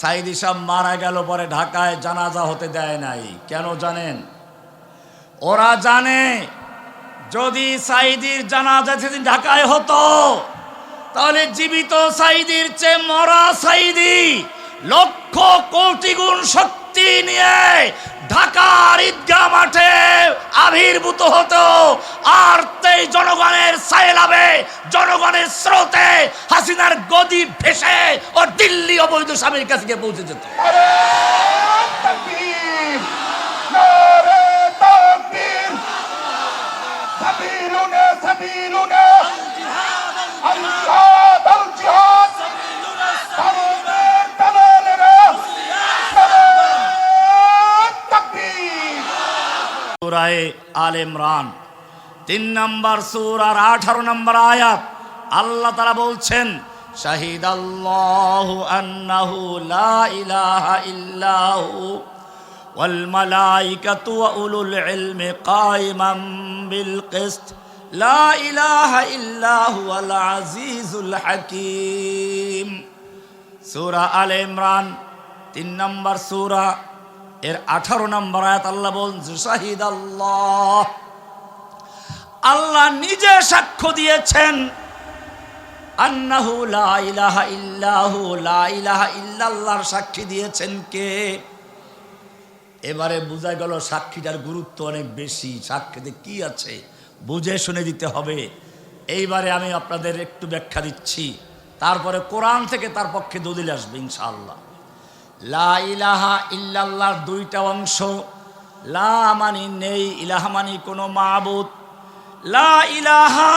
সাইদি সাহেব মারা গেল, পরে ঢাকায় জানাজা হতে দেয় নাই। কেন জানেন? ওরা জানে যদি সাইদির জানাজা সেদিন ঢাকায় হতো, তাহলে জীবিত সাইদির চেয়ে মরা সাইদি লক্ষ কোটি গুণ শক্তি নিয়ে ঢাকার ঈদগাহ মাঠে আবির্ভূত হতো। আর তাই জনগণের সায়লাবে, জনগণের স্রোতে হাসিনার গদি ভেসে ও দিল্লি অবৈধ স্বামীর কাছে গিয়ে পৌঁছে যেত। সূরা আলে ইমরান 3 নম্বর সূরার 18 নম্বর আয়াত আল্লাহ তাআলা বলছেন, শাহিদাল্লাহু আন্নাহু লা ইলাহা ইল্লাহু ওয়াল মালাইকাতু ওয়া উলুল ইলমি কায়িমান বিল কিসত লা ইলাহা ইল্লাহু ওয়াল আজিজুল হাকীম। সূরা আলে ইমরান 3 নম্বর সূরা এর 18 নম্বর আয়াত আল্লাহ বলছেন, শাহিদাল্লাহ, আল্লাহ নিজে সাক্ষ্য দিয়েছেন, আন্নাহু লা ইলাহা ইল্লাহু, লা ইলাহা ইল্লাল্লাহর সাক্ষী দিয়েছেন কে? এবারে বোঝা গেল সাক্ষীটার গুরুত্ব অনেক বেশি। সাক্ষীতে কি আছে বুঝে শুনে দিতে হবে। এইবারে আমি আপনাদের একটু ব্যাখ্যা দিচ্ছি, তারপরে কোরআন থেকে তার পক্ষে দলিল আসবে ইনশাআল্লাহ। লা ইলাহা ইল্লাল্লাহর 2টা অংশ। লা মানি নেই, ইলাহা মানি কোনো মাবুদ। লা ইলাহা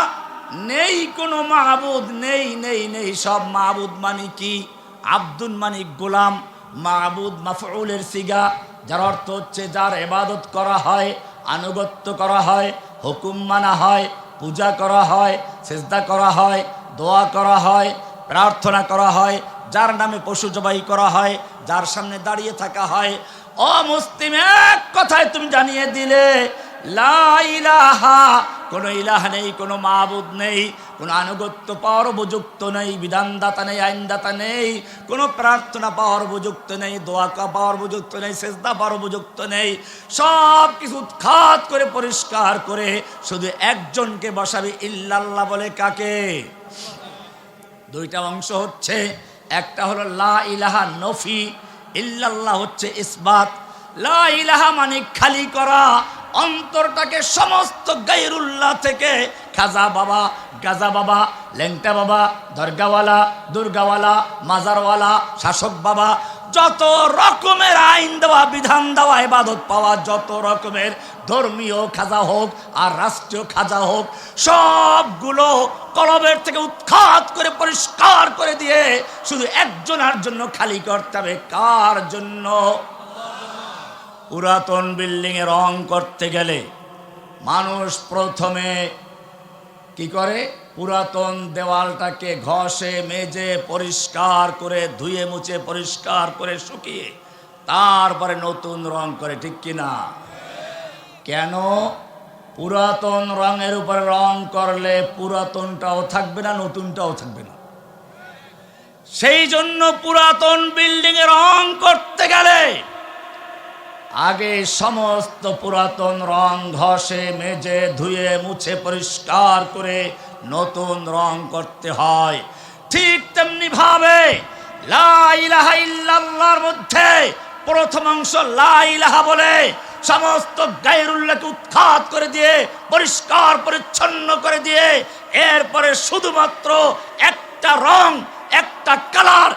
নেই কোনো মাবুদ, নেই নেই নেই সব। মাবুদ মানি কি? আব্দুন মানি গোলাম, মাবুদ মাফউলের সিগা, যার অর্থ হচ্ছে যার ইবাদত করা হয়, আনুগত্য করা হয়, হুকুম মানা হয়, পূজা করা হয়, সিজদা করা হয়, দোয়া করা হয়, প্রার্থনা করা হয়, যার নামে পশু জবাই করা হয়, যার সামনে দাঁড়িয়ে থাকা হয়। ও মুসলিম, এক কথায় তুমি জানিয়ে দিলে লা ইলাহা, কোনো ইলাহ নেই, কোনো মাবুদ নেই, কোনো আনুগত্য পাওয়ার উপযুক্ত নেই, বিধানদাতা নেই, আইনদাতা নেই, কোনো প্রার্থনা পাওয়ার উপযুক্ত নেই, দোয়া পাওয়ার উপযুক্ত নেই, সেজদা পাওয়ার উপযুক্ত নেই। সব কিছু উৎখাত করে পরিষ্কার করে শুধু একজনকে বসাবে। ইল্লাল্লাহ বলে কাকে? 2টা অংশ হচ্ছে, একটা হলো লা ইলাহা নফি, ইল্লাল্লাহ হচ্ছে ইসবাত। লা ইলাহা মানে খালি করা, অন্তরটাকে সমস্ত গায়রুল্লাহ থেকে, খাজা বাবা, গাজা বাবা, লেংটা বাবা, দরগাওয়ালা, দুর্গাওয়ালা, মাজারওয়ালা, শাসক বাবা, যত রকমের আইন দেওয়া, বিধান দেওয়া, ইবাদত পাওয়া, যত রকমের ধর্মীয় খাজা হোক আর রাষ্ট্রীয় খাজা হোক, সবগুলো কলবের থেকে উৎখাত করে পরিষ্কার করে দিয়ে শুধু একজনের জন্য খালি করতে হবে। কার জন্য? পুরাতন বিল্ডিং এ রং করতে গেলে মানুষ প্রথমে কি করে? পুরাতন দেওয়ালটাকে ঘষে মেজে পরিষ্কার করে, ধুয়ে মুছে পরিষ্কার করে শুকিয়ে তারপরে নতুন রং করে, ঠিক কিনা? কেন? পুরাতন রঙের উপরে রং করলে পুরাতনটাও থাকবে না, নতুনটাও থাকবে না। সেই জন্য পুরাতন বিল্ডিং এ রং করতে গেলে আগে সমস্ত পুরাতন রং ঘষে মেজে ধুয়ে মুছে পরিষ্কার করে নতুন রং করতে হয়। ঠিক তেমনি ভাবে লা ইলাহা ইল্লাল্লাহর মধ্যে প্রথম অংশ লা ইলাহা বলে সমস্ত গায়রুল্লাহকে উৎখাত করে দিয়ে পরিষ্কার পরিচ্ছন্ন করে দিয়ে এরপরে শুধুমাত্র একটা রং, একটা কালার,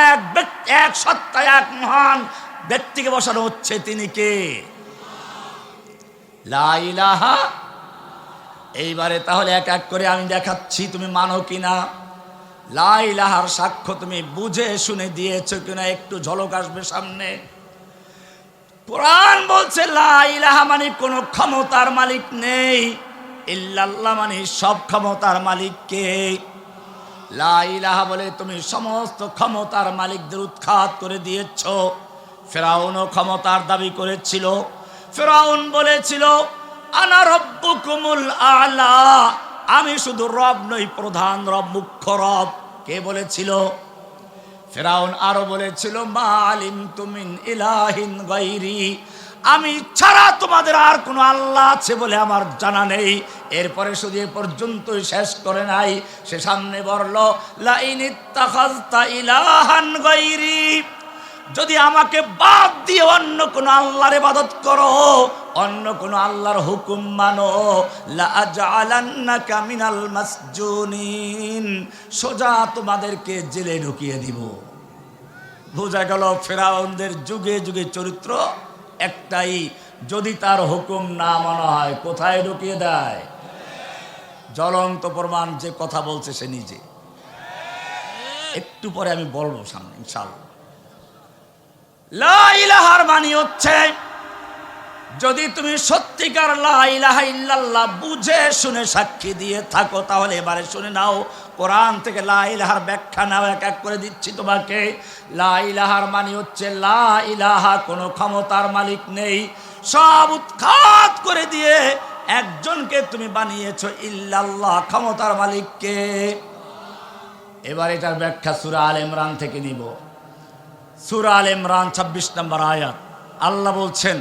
এক ব্যক্তি, এক সত্তা, এক মহান ব্যক্তিকে বসানো হচ্ছে। তিনি কে? লা ইলাহা। এইবারে তাহলে এক এক করে আমি দেখাচ্ছি, তুমি মানো কিনা। লা ইলাহার সাক্ষ্য তুমি বুঝে শুনে দিয়েছো কিনা একটু ঝলক আসবে সামনে। কোরআন বলছে লা ইলাহা মানে কোনো ক্ষমতার মালিক নেই, ইল্লাল্লাহ মানে সব ক্ষমতার মালিক কে? লা ইলাহা বলে তুমি সমস্ত ক্ষমতার মালিকদের উৎখাত করে দিয়েছো। ফেরাউনও ক্ষমতার দাবি করেছিল। ফেরাউন বলেছিল আনা রব্বুকুমুল আলা, আমি শুধু রব নই, প্রধান রব, মুখ্য রব। কে বলেছিল? ফেরাউন আরো বলেছিল মা আলিমতু মিন ইলাহিন গায়রি, আমি ছাড়া তোমাদের আর কোনো আল্লাহ আছে বলে আমার জানা নেই। এরপরে শুধু এ পর্যন্তই শেষ করে নাই, সে সামনে বলল লা ইন ইত্তাখাযতা ইলাহান গায়রি, যদি আমাকে বাদ দিয়ে অন্য কোনো আল্লাহর ইবাদত করো, অন্য কোনো আল্লাহর হুকুম মানো, লা আজআলান্নাকা মিনাল মাসজুনিন, সোজা তোমাদেরকে জেলে ঢুকিয়ে দিব। বোঝা গেল ফেরাউনদের যুগে যুগে চরিত্র একটাই, যদি তার হুকুম না মানা হয় কোথায় ঢুকিয়ে দেয়। জ্বলন্ত প্রমাণ, যে কথা বলছে সে নিজে। একটু পরে আমি বলবো সামনে ইনশাআল্লাহ। লা ইলাহার মানে হচ্ছে, যদি তুমি সত্যিকার লা ইলাহা ইল্লাল্লাহ বুঝে শুনে সাক্ষী দিয়ে থাকো, তাহলে এবারে শুনে নাও কোরআন থেকে লা ইলাহার ব্যাখ্যা নাও, এক এক করে দিচ্ছি তোমাকে। লা ইলাহার মানে হচ্ছে লা ইলাহা, কোনো ক্ষমতার মালিক নেই, সব উৎখাত করে দিয়ে একজনকে তুমি বানিয়েছো ইল্লাল্লাহ, ক্ষমতার মালিককে। এবার এটার ব্যাখ্যা সূরা আলে ইমরান থেকে নিব। সূরা আলে ইমরান 26 নম্বর আয়াত, আল্লাহ বলছেন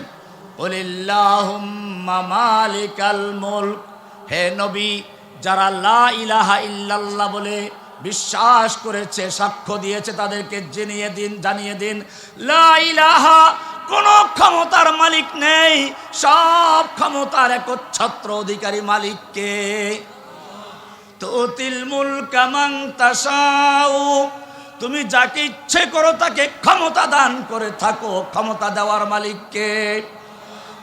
কুলিল্লাহুম্মা মালিকাল মুলক, হে নবী, যারা লা ইলাহা ইল্লাল্লাহ বলে বিশ্বাস করেছে, সাক্ষ্য দিয়েছে, তাদেরকে জানিয়ে দিন লা ইলাহা, কোনো ক্ষমতার মালিক নেই, সব ক্ষমতার একচ্ছত্র অধিকারী মালিককে। তুতিল মুলকা মান তাশাউ, তুমি যাকে ইচ্ছে করো তাকে ক্ষমতা দান করে থাকো, ক্ষমতা দেওয়ার মালিককে।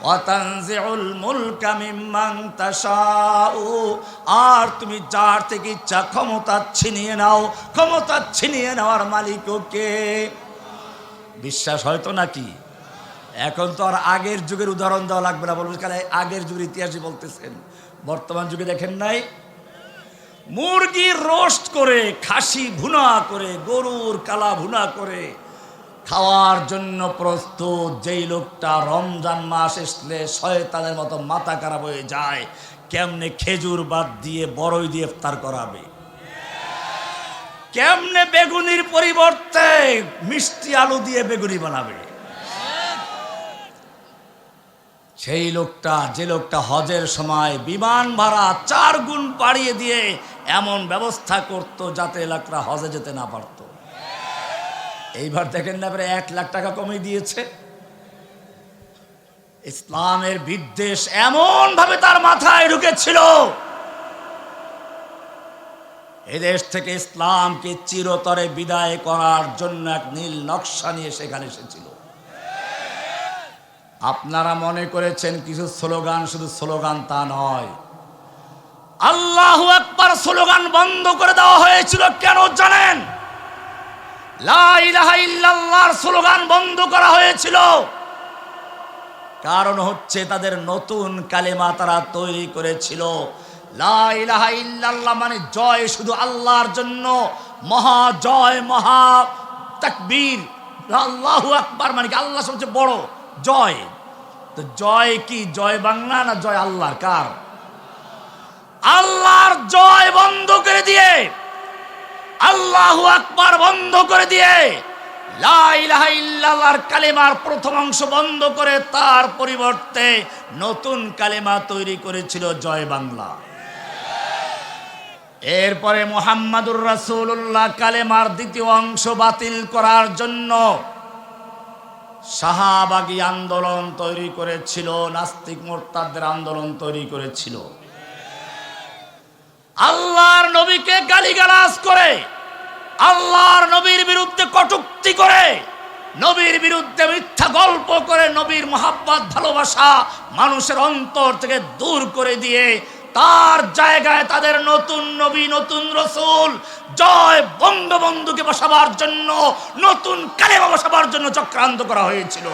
ওয়াতানজিউল মুলকা মিম্মান তাশাউ, আর তুমি যার থেকে ইচ্ছা ক্ষমতা ছিনিয়ে নাও, ক্ষমতা ছিনিয়ে নেওয়ার মালিকও কে। বিশ্বাস হয়তো নাকি? এখন তো আর আগের যুগের উদাহরণ দেওয়া লাগবে না, বলবেন কালে আগের যুগের ইতিহাসই বলতেছেন। বর্তমান যুগে দেখেন নাই, মুরগি রোস্ট করে, খাসি ভুনা করে, গরুর কালা ভুনা করে খাওয়ার জন্য প্রস্তুত। যেই লোকটা রমজান মাস আসলে শয়তানের মতো মাথা খারাপ হয়ে যায়, কেমনে খেজুর বাদ দিয়ে বড়ই দিয়ে ইফতার করাবে, কেমনে বেগুনির পরিবর্তে মিষ্টি আলু দিয়ে বেগুনি বানাবে। সেই লোকটা, যে লোকটা হজের সময় বিমান ভাড়া 4 গুণ বাড়িয়ে দিয়ে এমন ব্যবস্থা করত যাতে এলাকারা হজে যেতে না পারত। এইবার দেখেন না, 1 লাখ টাকা কমে দিয়েছে। ইসলামের বিদ্বেষ এমন ভাবে তার মাথায় ঢুকেছিল, এদেশ থেকে ইসলামকে চিরতরে বিদায় করার জন্য এক নীল নকশা নিয়ে সেখানে এসেছিল। আপনারা মনে করেছেন কিছু স্লোগান শুধু স্লোগান, তা নয়। আল্লাহু আকবার স্লোগান বন্ধ করে দেওয়া হয়েছিল কেন জানেন? লা ইলাহা ইল্লাল্লাহর স্লোগান বন্ধ করা হয়েছিল কারণ হচ্ছে তাদের নতুন কালেমা তারা তৈরি করেছিল। লা ইলাহা ইল্লাল্লাহ মানে জয় শুধু আল্লাহর জন্য, মহা জয়, মহা তাকবীর। আল্লাহু আকবার মানে কি আল্লাহ সবচেয়ে বড় জয়। তো জয় কি, জয় বাংলা না জয় আল্লাহর? কার? আল্লাহর জয় বন্ধ করে দিয়ে, আল্লাহু আকবার বন্ধ করে দিয়ে, লা ইলাহা ইল্লাল্লাহর কালেমার প্রথম অংশ বন্ধ করে তার পরিবর্তে নতুন কালেমা তৈরি করেছিল জয় বাংলা। এরপরে মুহাম্মাদুর রাসূলুল্লাহ কালেমার দ্বিতীয় অংশ বাতিল করার জন্য শাহবাগী আন্দোলন তৈরি করেছিল, নাস্তিক মুরতাদদের আন্দোলন তৈরি করেছিল। আল্লাহর নবীকে গালিগালাজ করে, আল্লাহর নবীর বিরুদ্ধে কটূক্তি করে, নবীর বিরুদ্ধে মিথ্যা গল্প করে, নবীর মহাব্বত ভালোবাসা মানুষের অন্তর থেকে দূর করে দিয়ে তার জায়গায় তাদের নতুন নবী, নতুন রসুল, জয় বঙ্গবন্ধুকে বসাবার জন্য, নতুন কালেমা বসাবার জন্য চক্রান্ত করা হয়েছিল।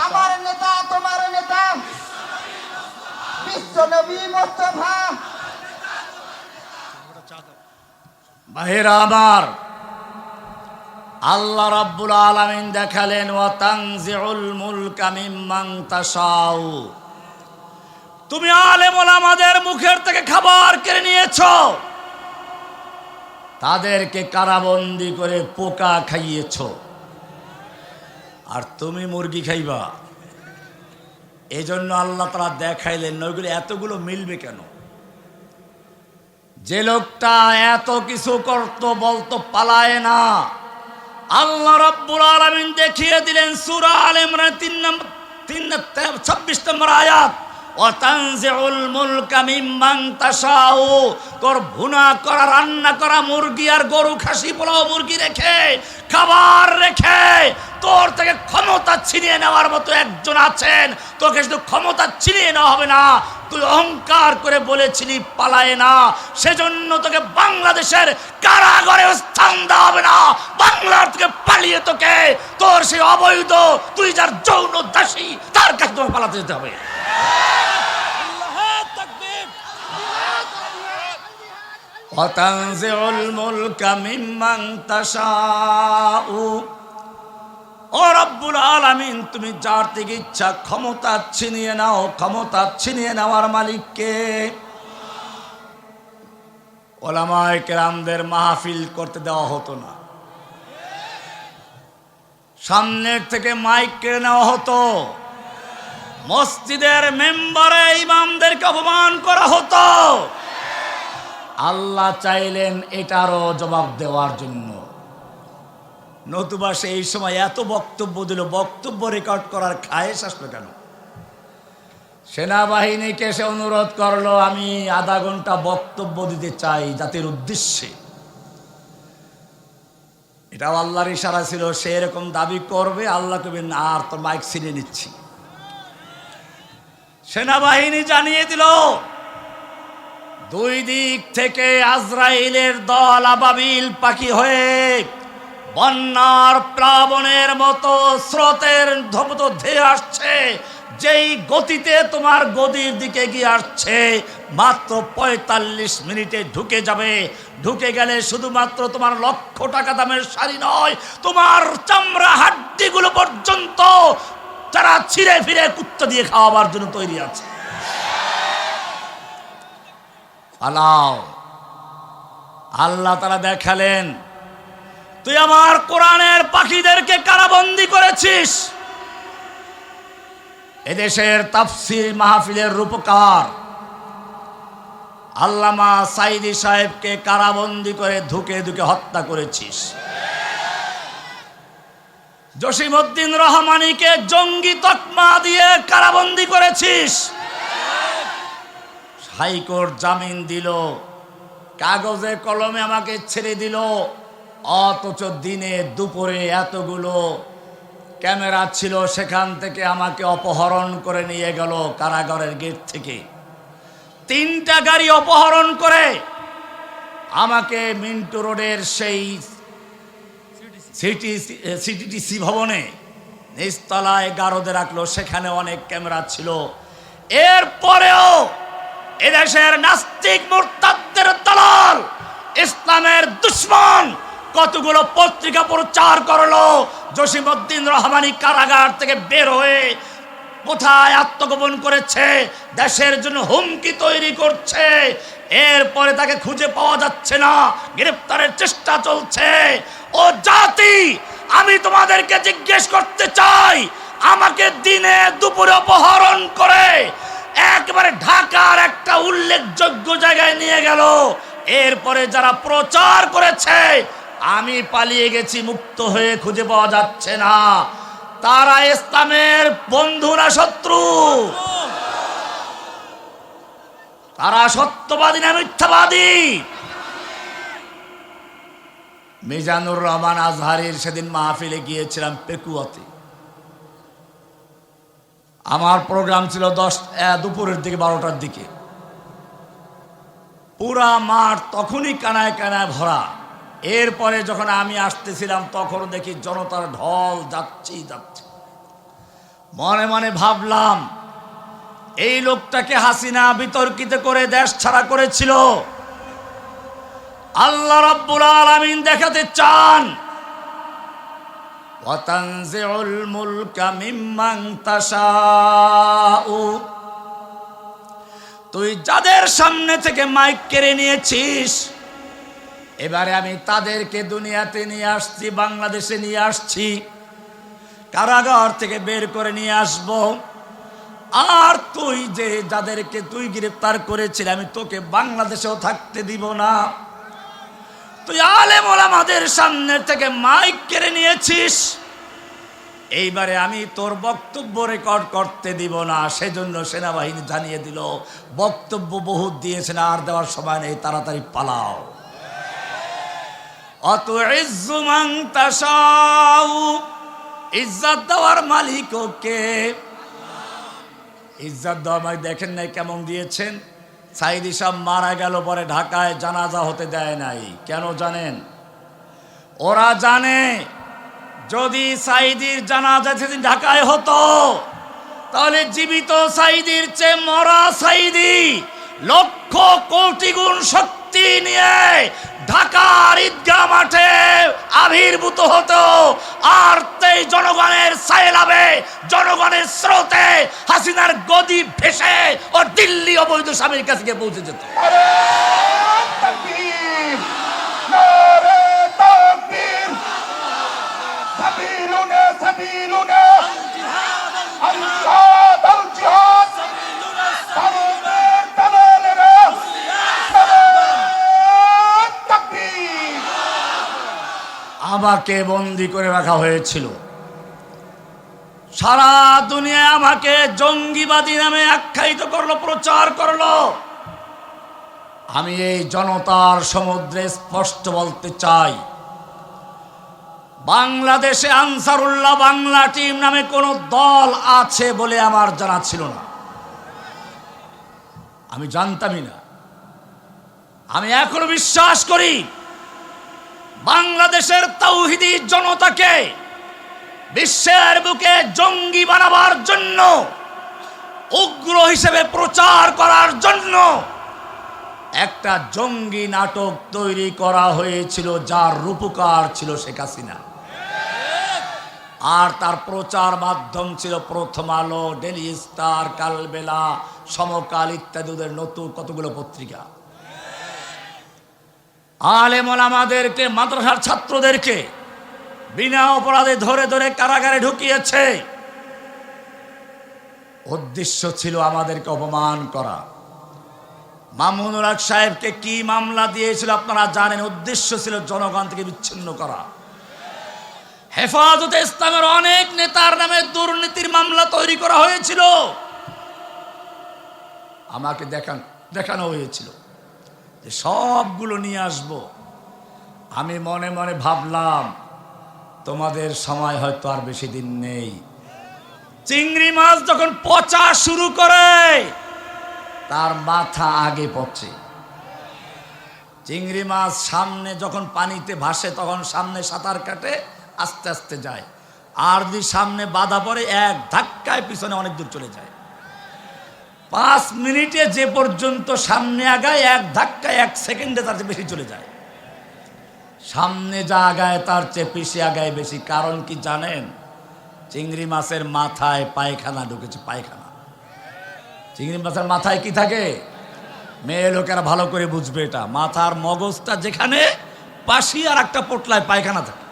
আমার নেতা, তোমার নেতা, বিশ্ব নবী মুস্তাফা। ভাইরা আমার, আল্লাহ রাব্বুল আলামিন দেখালেন ওয়া তানজিউল মুলকা মিম্মান তাশাউ, তুমি আলেম ওলামাদের মুখের থেকে খাবার কেড়ে নিয়েছো, তাদেরকে কারাবন্দি করে পোকা খাইয়েছো, আর তুমি মুরগি খাইবা। এজন্য আল্লাহ তাআলা দেখাইলেন ওইগুলো এতগুলো মিলবে কেন। যে লোকটা এত কিছু করতো বলতো পালায় না, আল্লাহ রাব্বুল আলামিন দেখিয়ে দিলেন সূরা আলে ইমরান 26 নম্বর আয়াত, ওয়াতানজিউল মুলকা মিম্মান তাশাউ। তোর ভুনা করা রান্না করা মুরগি আর গরু খাসি পোলাও মুরগি রেখে খাবার রেখে তোর থেকে ক্ষমতা ছিনিয়ে নেওয়ার মতো একজন আছেন। তোকে শুধু ক্ষমতা ছিনিয়ে নেওয়া হবে না, তুই অহংকার করে বলেছিলি পালায় না, সেজন্য তোকে বাংলাদেশের কারাগারে স্থান দেওয়া হবে না। বাংলার থেকে পালিয়ে তোকে তোর সেই অবৈধ তুই যার যৌন দাসী তার কাছে তোকে পালাতে যেতে হবে। ওয়াতানজিউল মুলকা মিম্মান তাশাউ। ও রব্বুল আলামিন, তুমি যার থেকে ইচ্ছা ক্ষমতা ছিনিয়ে নাও। ক্ষমতা ছিনিয়ে নেওয়ার মালিক কে? ওলামায়ে কেরামদের মাহফিল করতে দেওয়া হতো না, সামনের থেকে মাইক কেড়ে নেওয়া হতো, মসজিদের মেম্বারে ইমামদেরকে অপমান করা হতো। আল্লাহ চাইলেন এটারও জবাব দেওয়ার জন্য, নতুবা সেই সময় এত বক্তব্য দিল, বক্তব্য রেকর্ড করার খায়েশ আসলো কেন? সেনাবাহিনীকে সে অনুরোধ করলো, আমি আধা ঘন্টা বক্তব্য দিতে চাই জাতির উদ্দেশ্যে। এটাও আল্লাহর ইশারা ছিল, সে এরকম দাবি করবে, আল্লাহ কবেন আর তোর মাইক ছিনিয়ে নিচ্ছি। সেনাবাহিনী জানিয়ে দিল, দুই দিক থেকে আজরাইলের দল আবাবিল পাখি হয়ে বন্যার প্লাবনের মতো স্রোতের মতো ধেয়ে আসছে। যেই গতিতে তোমার গদির দিকে গিয়ে আসছে, মাত্র 45 মিনিটে ঢুকে যাবে। ঢুকে গেলে শুধুমাত্র তোমার লক্ষ টাকা দামের শাড়ি নয়, তোমার চামড়া হাড্ডিগুলো পর্যন্ত যারা ছিঁড়ে ফিরে কুত্তা দিয়ে খাওয়াবার জন্য তৈরি আছে। পালাও। আল্লাহ তাআলা দেখালেন, তুই আমার কোরআনের পাখিদেরকে কারাবন্দী করেছিস। এদেশের তাফসীর মাহফিলের রূপকার আল্লামা সাইদি সাহেবকে কারাবন্দী করে ধুকে ধুকে হত্যা করেছিস। জসিমউদ্দিন রহমানীকে জঙ্গি তকমা দিয়ে কারাবন্দী করেছিস। হাইকোর্ট জামিন দিল, কাগজে কলমে আমাকে ছেড়ে দিল, অথচ দিনে দুপুরে এতগুলো ক্যামেরা ছিল, সেখান থেকে আমাকে অপহরণ করে নিয়ে গেল কারাগারের গেট থেকে। 3টা গাড়ি অপহরণ করে আমাকে মিন্টু রোডের সেই সিটিটিসি ভবনে নিচতলায় গারদে রাখলো, সেখানে অনেক ক্যামেরা ছিল। এরপরেও এদেশের নাস্তিক মুরতাদদের দালাল ইসলামের দুশমন কতগুলো পত্রিকা প্রচার করলো জসিমউদ্দিন রহমানী কারাগার থেকে বের হয়ে কোথায় আত্মগোপন করেছে, দেশের জন্য হুমকি তৈরি করছে। এরপরে তাকে খুঁজে পাওয়া যাচ্ছে না, গ্রেফতারের চেষ্টা চলছে। ও জাতি, আমি তোমাদেরকে জিজ্ঞেস করতে চাই, আমাকে দিনে দুপুরে অপহরণ করে একবারে ঢাকার একটা উল্লেখযোগ্য জায়গায় নিয়ে গেল। এরপরে যারা প্রচার করেছে আমি পালিয়ে গেছি মুক্ত হয়ে, খুঁজে পাওয়া যাচ্ছে না, তারা ইসলামের বন্ধু না শত্রু? তারা সত্যবাদী না মিথ্যাবাদী? মিজানুর রহমান আজহারীর সেদিন মাহফিলে গিয়েছিলাম পেকুয়াতে। আমার প্রোগ্রাম ছিল দুপুরের দিকে 12টার দিকে। পুরা মাঠ তখনই কানায় কানায় ভরা। এরপরে যখন আমি আসতেছিলাম তখন দেখি জনতার ঢল যাচ্ছে। মনে মনে ভাবলাম, এই লোকটাকে হাসিনা বিতর্কিত করে দেশ ছাড়া করেছিল। আল্লাহ রাব্বুল আলামিন দেখাতে চান, ওয়াতানজিউল মুলকা মিম্মান তাশাউ। তুই যাদের সামনে থেকে মাইক কেড়ে নিয়েছিস, এবারে আমি তাদেরকে দুনিয়াতে নিয়ে আসছি, বাংলাদেশে নিয়ে আসছি, কারাগার থেকে বের করে নিয়ে আসব। আর তুই যে যাদেরকে তুই গ্রেফতার করেছিস, আমি তোকে বাংলাদেশেও থাকতে দিব না। তুই আলেম ওলামাদের সামনে থেকে মাইক কেড়ে নিয়েছিস, এইবারে আমি তোর বক্তব্য রেকর্ড করতে দিব না। সেজন্য সেনাবাহিনী জানিয়ে দিল, বক্তব্য বহুত দিয়েছেন, আর দেওয়ার সময় নেই, তাড়াতাড়ি পালাও। অত ইজ্জুমান তাশাউ, ইজ্জত দেওয়ার মালিক কে? ইজ্জত দেওয়া মালিক দেখেন নাই কেমন দিয়েছেন? সাইদি সাহেব মারা গেল পরে ঢাকায় জানাজা হতে দেয় নাই। কেন জানেন? ওরা জানে যদি সাইদির জানাজা সেদিন ঢাকায় হতো, তাহলে জীবিত সাইদির চেয়ে মরা সাইদি লক্ষ কোটি গুণ শক্তি নিয়ে ঢাকার ঈদগাহ মাঠে আবির্ভূত হতো। আর এই জনগণের সায়লাবে, জনগণের স্রোতে হাসিনার গদি ভেসে ও দিল্লি অবৈধ স্বামীর কাছে গিয়ে পৌঁছে যেত। আমাকে বন্দি করে রাখা হয়েছিল, সারা দুনিয়ায় আমাকে জঙ্গিবাদী নামে আখ্যায়িত করলো, প্রচার করলো। আমি এই জনতার সমুদ্রে স্পষ্ট বলতে চাই, বাংলাদেশে আনসারুল্লাহ বাংলা টিম নামে কোন দল আছে বলে আমার জানা ছিল না, আমি জানতামই না। আমি এখনো বিশ্বাস করি বাংলাদেশের তাওহীদি জনতাকে বিশ্বের বুকে জঙ্গি বানাবার জন্য, উগ্র হিসেবে প্রচার করার জন্য একটা জঙ্গি নাটক তৈরি করা হয়েছিল, যার রূপকার ছিল শেখ হাসিনা। আর তার প্রচার মাধ্যম ছিল প্রথম আলো, ডেইলি স্টার, কালবেলা, সমকাল ইত্যাদি, ওদের নতুন কতগুলো পত্রিকা। আলেম ওলামাদেরকে, মাদ্রাসার ছাত্রদেরকে বিনা অপরাধে ধরে ধরে কারাগারে ঢুকিয়েছে। উদ্দেশ্য ছিল আমাদেরকে অপমান করা। মামুনুল হক সাহেবকে কি মামলা দিয়েছিল আপনারা জানেন? উদ্দেশ্য ছিল জনগণ থেকে বিচ্ছিন্ন করা। হেফাজতে ইসলামের অনেক নেতার নামে দুর্নীতির মামলা তৈরি করা হয়েছিল, আমাকে দেখানো হয়েছিল যে সবগুলো নিয়ে আসব। আমি মনে মনে ভাবলাম তোমাদের সময় হয়তো আর বেশি দিন নেই। চিংড়ি মাছ যখন পচা শুরু করে তার মাথা আগে পচে। চিংড়ি মাছ সামনে যখন পানিতে ভাসে তখন সামনে সাঁতার কাটে, আস্তে আস্তে যায়। আর যদি সামনে বাধা পড়ে এক ধাক্কায় পিছনে অনেক দূর চলে যায়। 5 মিনিটে যে পর্যন্ত সামনে আগায়, এক ধাক্কায় 1 সেকেন্ডে তার চেয়ে বেশি চলে যায়। সামনে যা আগায় তার চেয়ে পিছিয়ে আগায় বেশি। কারণ কি জানেন? চিংড়ি মাছের মাথায় পায়খানা ঢুকেছে, পায়খানা। চিংড়ি মাছের মাথায় কি থাকে? মেয়ে লোকেরা ভালো করে বুঝবে এটা। মাথার মগজটা যেখানে, পাশি আর একটা পোটলায় পায়খানা থাকে।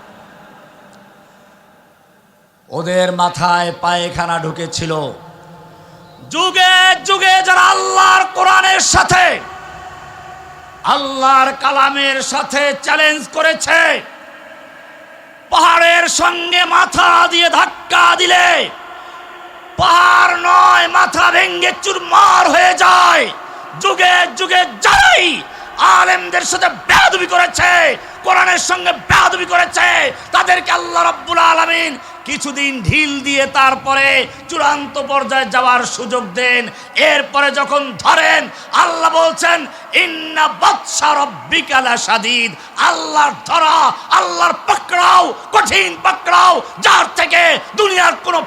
ওদের মাথায় পায়খানা ঢুকেছিল। যুগে যুগে যারা আল্লাহর কোরআনের সাথে, আল্লাহর কালামের সাথে চ্যালেঞ্জ করেছে, পাহাড়ের সঙ্গে মাথা দিয়ে ধাক্কা দিলে পাহাড় নয়, মাথা ভেঙে চুরমার হয়ে যায়। যুগে যুগে যারাই আলেমদের সাথে বেয়াদবি করেছে, কোরআনের সঙ্গে বেয়াদবি করেছে, তাদেরকে আল্লাহ রাব্বুল আলামিন কিছুদিন ঢিল দিয়ে তারপরে চূড়ান্ত পর্যায়ে যাওয়ার সুযোগ দেন। এরপরে যখন ধরেন, আল্লাহ বলছেন ইন্না বাতশা রাব্বিকা লাশাদীদ, আল্লাহর ধরা, আল্লাহর পাকড়াও কঠিন পাকড়াও, যার থেকে দুনিয়ার কোনো